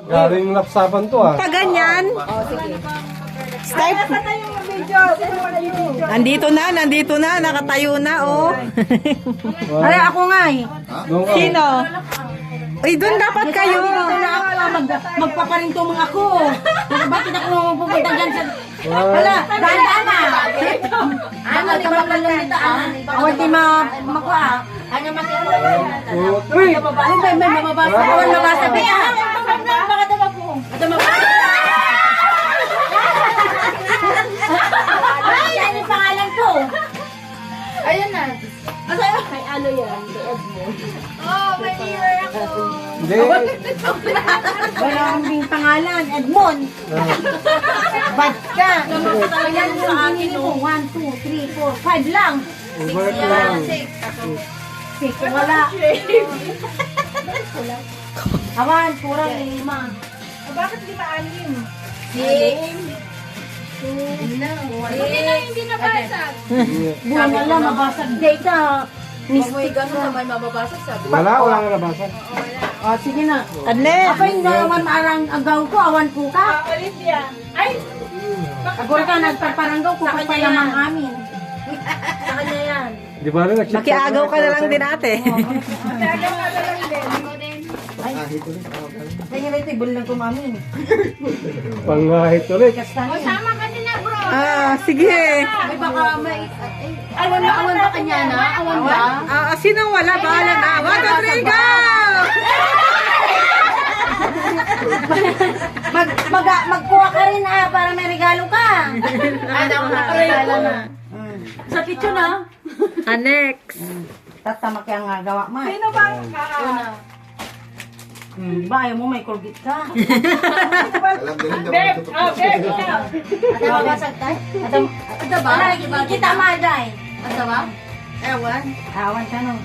Galing lapsapan to ah. Pa ganyan. Start. Nandito na, nakatayo na, oh. Ay, ako nga eh. Sino? Ay, doon dapat kayo. Magpaparintong ako. Bakit ako pupunta dyan sa... Wala, daan na. Ano, di ba lang nito ah? Awan di makuha. Ano makita? Uy! May mababasa. Awan mabasa. Baka daw ako. Ito mabasa. Ay, ano yung pangalan ko? Ayun na. Kay ano yan? Kay Edmond. Oh, may mirror ako. Hindi. Wala kaming pangalan, Edmond. Ba't ka? Ayan yung akin mo. 1, 2, 3, 4, 5 lang. Over lang. 6, wala. Awan, kurang 5. Bakit 5-6? 6. Hindi nabasag. Buwan na lang, mabasag data. May gano'n na may mababasag sabi. Wala nga nabasa. O, sige na. Adle. Apa yung naman arang agaw ko, awan ko ka. Olivia. Ay! Agor ka, nagpaparanggaw ko pa lamang amin. Sa kanya yan. Di ba rin nag-ship? Makiagaw ka na lang din ate. Talaga na lang din. Kaya nga tibol lang kumamin. Pangahit ulit. Kastanyo. Sama ka din na bro. Sige. Ay, baka may... Awan ba kanya na? Awan ba? Sinong wala? Bahala na. 1, 2, 3, go! Magkuha ka rin para may regalo ka. Ano ako regalo na. Sakit yun ah. Next. Tatama kaya nga gawa mo. Sino bang Di ba ayaw mo may Colgate ka? Beb, Ate mabasag tayo? Ate ba? Kita maday. Ate ba? Ewan. Awan ka no.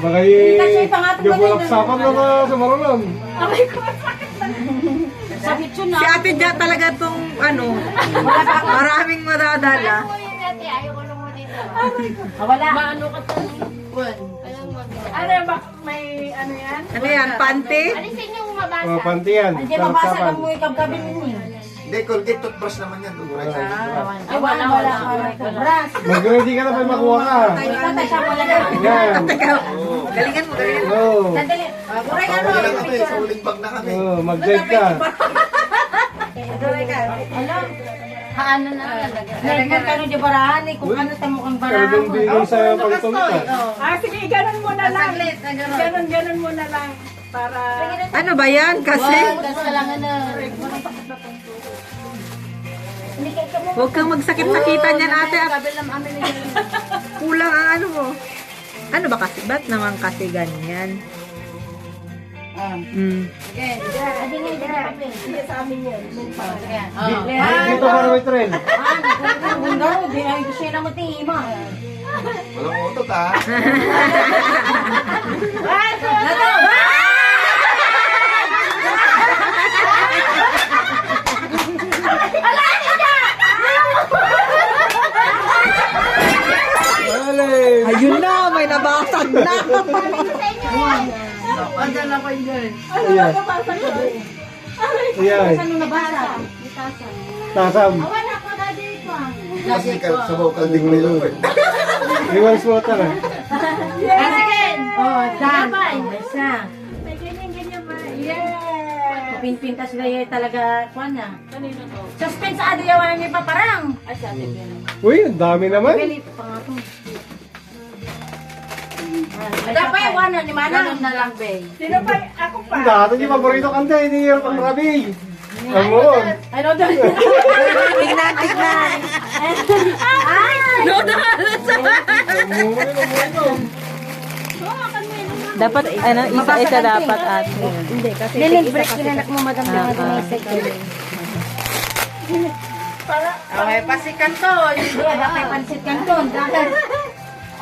Baka Kasi pangatlo yung ba lapsapan na na sa marunong. Sakit yun Si ah. ate dyan talaga tong maraming madadala. ayaw ko lang mo dito. Wala. Maano ka to? Ano ba? May ano yan? Ano yan? Panty? Alisin niyo mabasa. Mga panty yan. Hindi sa mabasa lapsapan. ka mo ikabgabi ninyo. Hindi, Colgate toothbrush naman yan. Ay wala. Bras. Mag-ready ka na pa makuha ka. Ikaw tayo siya wala na. Yan. Galingan mo, galingan mo. Oo. Sandali. Kuray ka no. Kawala lang kami, sa uling bag na kami. Oo, mag-drive ka. Alam. Haano na talaga. Nagmon ka no di barahan eh. Kung ano sa mukhang barahan Talagang mo. bigay sa pagtulog ka. Sige, ganun muna lang. Ganun muna lang. Para... Ano ba yan? Kasi Kasi lang ano. huwag kang magsakit-sakitan yan ate. Kulang ang ano mo. Ano ba kasi? Ba't naman kasi ganyan? Hindi sa amin yun. Dito ka na may train. Garo, di ay siya na mo tima. Walang utot ha. Alay! Ayun na, may nabasag na. Ayan. Ayan. Ano nabasa? Tasam. Wala pa ka dito. Kasi sa vocal din may lang. Reverse water ah. Oh, dan. Isa. May ganyan ba? Yeah! Pinpintas na yun talaga kuan na. Kanino to? Suspense sa adi yawan ni paparang. Ay, sa atin yun. Uy, ang dami naman. Pilit pa nga to. Dapat yawan na ni Manang. na lang, Bay. Sino pa? Ako pa. Ang dati yung paborito kanta, hindi yung pang rabi. Ang moon. Ano daw? Tignan, tignan. Ay! Dapat, ano, isa dapat ate. Hindi, kasi Lilin break yung anak mo madam na madamisig. Okay, pasikan to. Hindi, dapat pansit kanton. Dahil,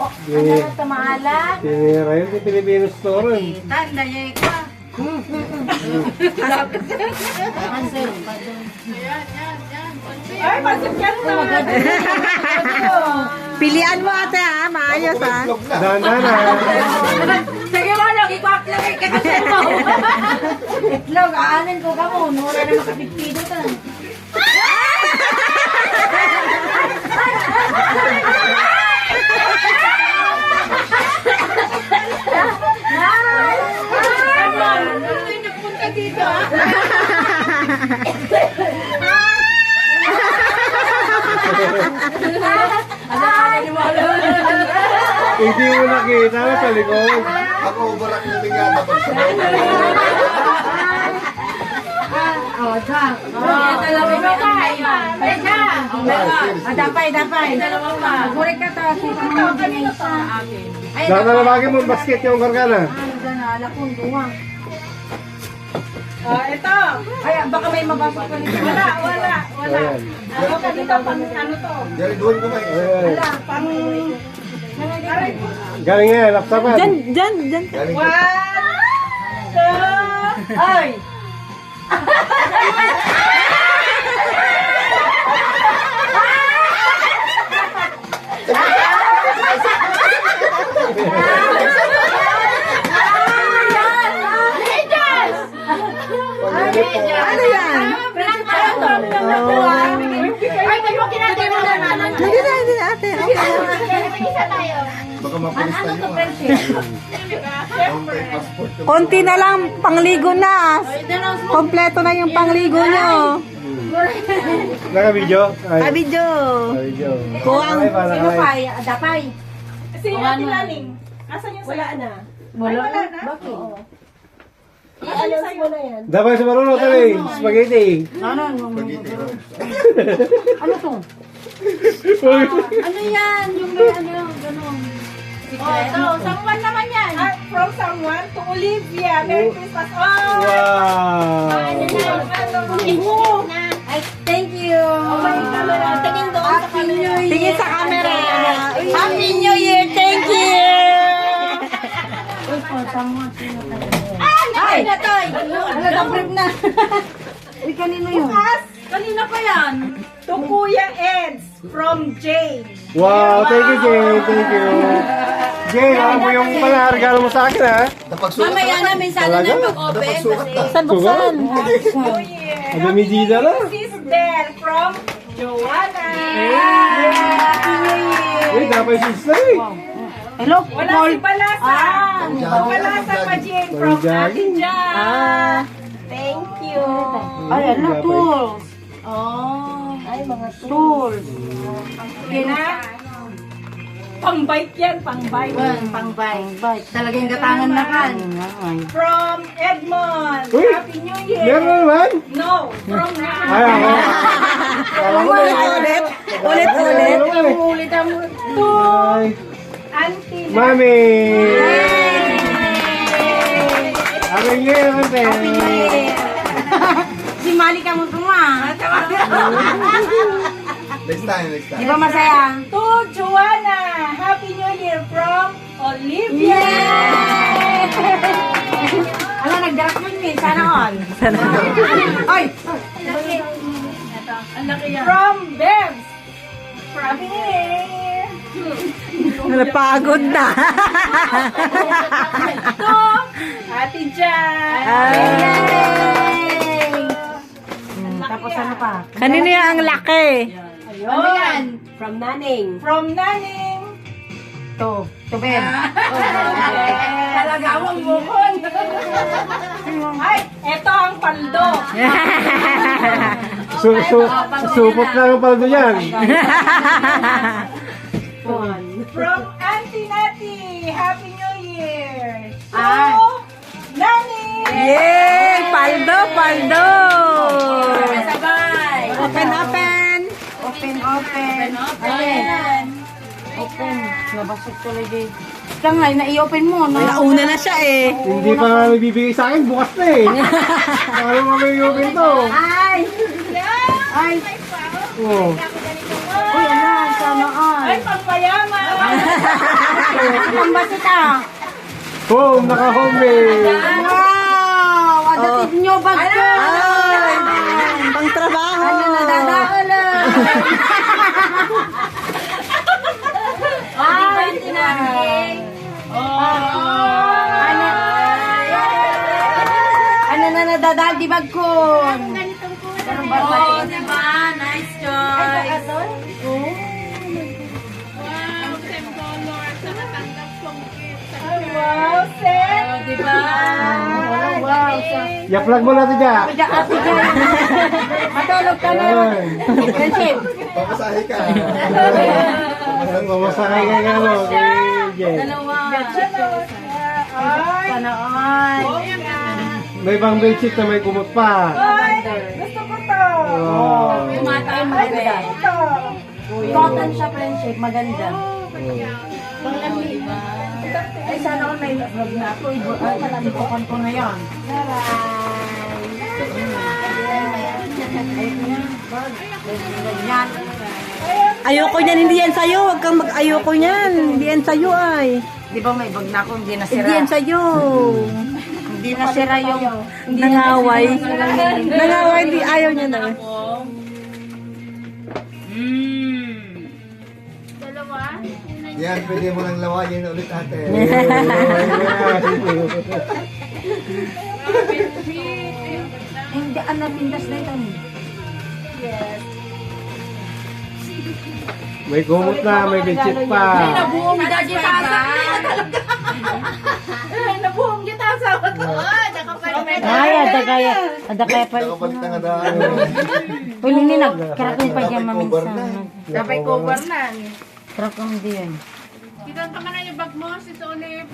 ano na tamahala? Sinira yun, yung Filipino store. Tanda niya ikaw. Answer. Ay, pasikan to. Pilian mo ate ha, maayos ha. Vlog na. Dahan-dahan ah. Sige mo lang. Ikwak lang eh, kasi mo. Itlog, aanin ko ka mo. Wala na makapigpido ka. Nagpunta dito, ah. Hindi mo nakita sa likod. Ako, barak na bigata pag sabaw. Oh, sa. Dalawa pa tayo. Dapay. Dalawa pa. Gurek ka to. Ay, Saan na nabagay mo basket yung gargana? alakon, duwang. Ito. Ay, baka may mabasok pa nito. Wala. Ayan. Ano ka dito, ano to? Dari doon ko may. Ayan. Pang... Galing nga, lapsapan. Dyan. Galing ko. 1, 2, Ay! Ano yan? Hindi na ate. Baka mapulis tayo. May passport ko. Konti na lang, pangligo na. Kompleto na yung pangligo nyo. Naka-video? Kabidyo. Naka-video. Kuwang. Sino pa? Dapay. Sino natin laling? Asan yung wala na? Wala na? Bakit? I-alas mo na yan. Dapat sa marunong tayo spaghetti. Ano to? Ano yan? Yung may ano, gano'n. Ito, someone naman yan. From someone to Olivia. Merry Christmas. Oh! Wow! Ay, thank you. Tingin doon sa Happy New Year. Tingin sa camera. Happy New Year. Thank you. Uy, tama. Ay, natoy. Nag-brief na. Uy, kanino yun? Kanina pa yan. To Kuya Eds from Jane. Wow, thank you, Jay. Thank you. Jay, alam mo yung pala regalo mo sa akin, ha? Napagsulat Mamaya ka. na, minsan na Talaga? pag-open. Napagsulat ka. Saan buksan? New Year. Ang dami dito na. This is Del from Joanna. Happy New Year. Uy, dapat yung sister, eh. Hello, Wala si Balasa. Balasa pa Jane from Ate Jan. Thank you. Ay, ano, tools. Oh. Ay, mga tools. Okay na? Pang-bike yan, pang-bike. Pang-bike. Talagang gatangan na kan. From Edmond. Uy, Happy New Year. meron na naman. No, from Ay, ako. Alam mo na. Ulit. Ulit ang to Ay, Auntie na. Mami! Happy New Year, Ate. Si Mali ka mo tuma. Next time. Di ba masaya? To Joanna. Happy New Year from Olivia. Ala, nagdarak yun eh. Sana all. Ay! From Bebs. Happy New Year. Napagod na. To Ate Jan. Yay! Tapos ano pa? Kanino yan ang laki? Ano yan? From Naning. From Naning. To Ben. Talagawang bukon. Ay, eto ang paldo. Supot na yung paldo yan. From Auntie Nati. Happy New Year. To Ah. Nani. Yay! Paldo! Sabay. Open. Ayan. Open. Nabasok tuloy din. Ika nga, na-i-open mo. No? Nauna na siya eh. Hindi pa nga nagbibigay sa akin, bukas na eh. Paano mo may open to? Ay! Ay! Oh. Uy, ano? Sana all. Ay, pagpayaman. Ang basit ah. Home, naka-home eh. Wow! Adatid nyo bag ko. Ay, pang trabaho. Ano na dadaan Ay, tinagin. Ano? di bagkon. Ganitong kulay. Ganun ba? Oo, diba? Nice choice. Oo. Wow, same color. Sa natanggap kong gift. Wow, same. Oh, diba? Wow. Ya-plug mo natin dyan. Ate Jai. Matulog ka na. Friendship. Pamasahe ka. Mamasakay ka nga mo. Jay. Dalawa. Sana all. May ibang bedsheet na may kumot pa. Gusto ko to. Wow. Ay, maganda. Cotton siya, friendship. Maganda. Ay, sana all may vlog na ako. Ay, palabikokan ko na yan. Ganyan. Ayoko niyan, hindi yan sa'yo. Huwag kang mag-ayoko niyan. Hindi yan sa'yo ay. Di ba may bag na ako, hindi nasira. Hindi yan sa'yo. Hindi nasira yung... Hindi Nangaway. Nangaway, hindi ayaw niya na. Dalawa? Yan, pwede mo nang lawayin ulit ate. Hindi, ano, pindas na ito. May kumot na, may bedsheet pa. Nabuong daddy tasa. Nabuhong kita sa ko. Nakapalit. Ay, ada kaya pa. Nakapalit na nga daan. Uy, hindi nagkarak yung pajama Cover na. minsan. Sabay cover na. Karak yung hindi yan. Kita pa ka na yung bag mo, si Solip.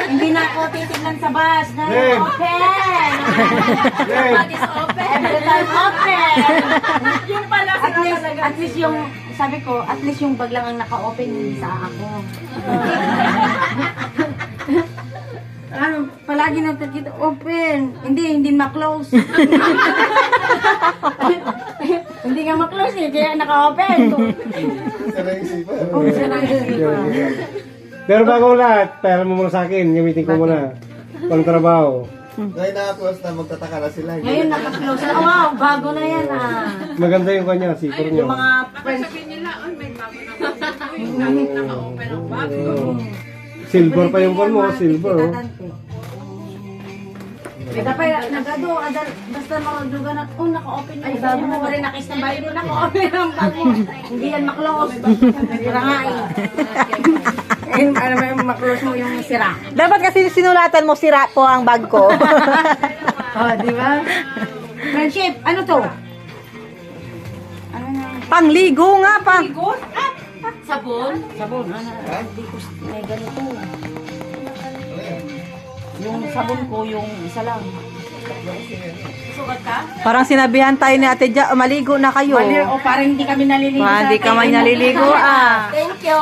Hindi na ako titignan sa bus. Na Babe. open! Jay. Every time open! Yun pala At least yung, sabi ko, at least yung bag lang ang naka-open, hindi sa ako. Ano, palagi nakikita, open. Hindi ma-close. Hindi nga ma-close eh, kaya naka-open. Sira yung isipan. Pero bago lahat, pera mo muna sa akin. Gamitin ko muna. Pang trabaho. Ngayon naka-close na, magtataka na sila. Ngayon naka-close na. Wow, bago na yan ah. Maganda yung kanya, sikor niyo. Yung mga Baka friends. sabihin nila, oh, may bago na kasi. Uy, kahit naka-open ang bag. Silver pa yung phone mo, silver. Oh. Dapat nagado, basta mga duga na, oh, naka-open yung bago mo rin, nakis na bayo din, naka-open ang bago mo. Hindi yan maklose. Sira nga eh. Eh, ano ba yung maklose mo yung sira? Dapat kasi sinulatan mo, sira po ang bag ko. Oh, di ba? Friendship, ano to? Ano na? Pangligo nga pa. Sabon? Sabon, ano? Hindi ko may ganito. Yung sabon ko, yung isa lang. Sukat ka? Parang sinabihan tayo ni Ate Ja, maligo na kayo. O parang hindi kami naliligo Hindi ka may naliligo ah. Thank you.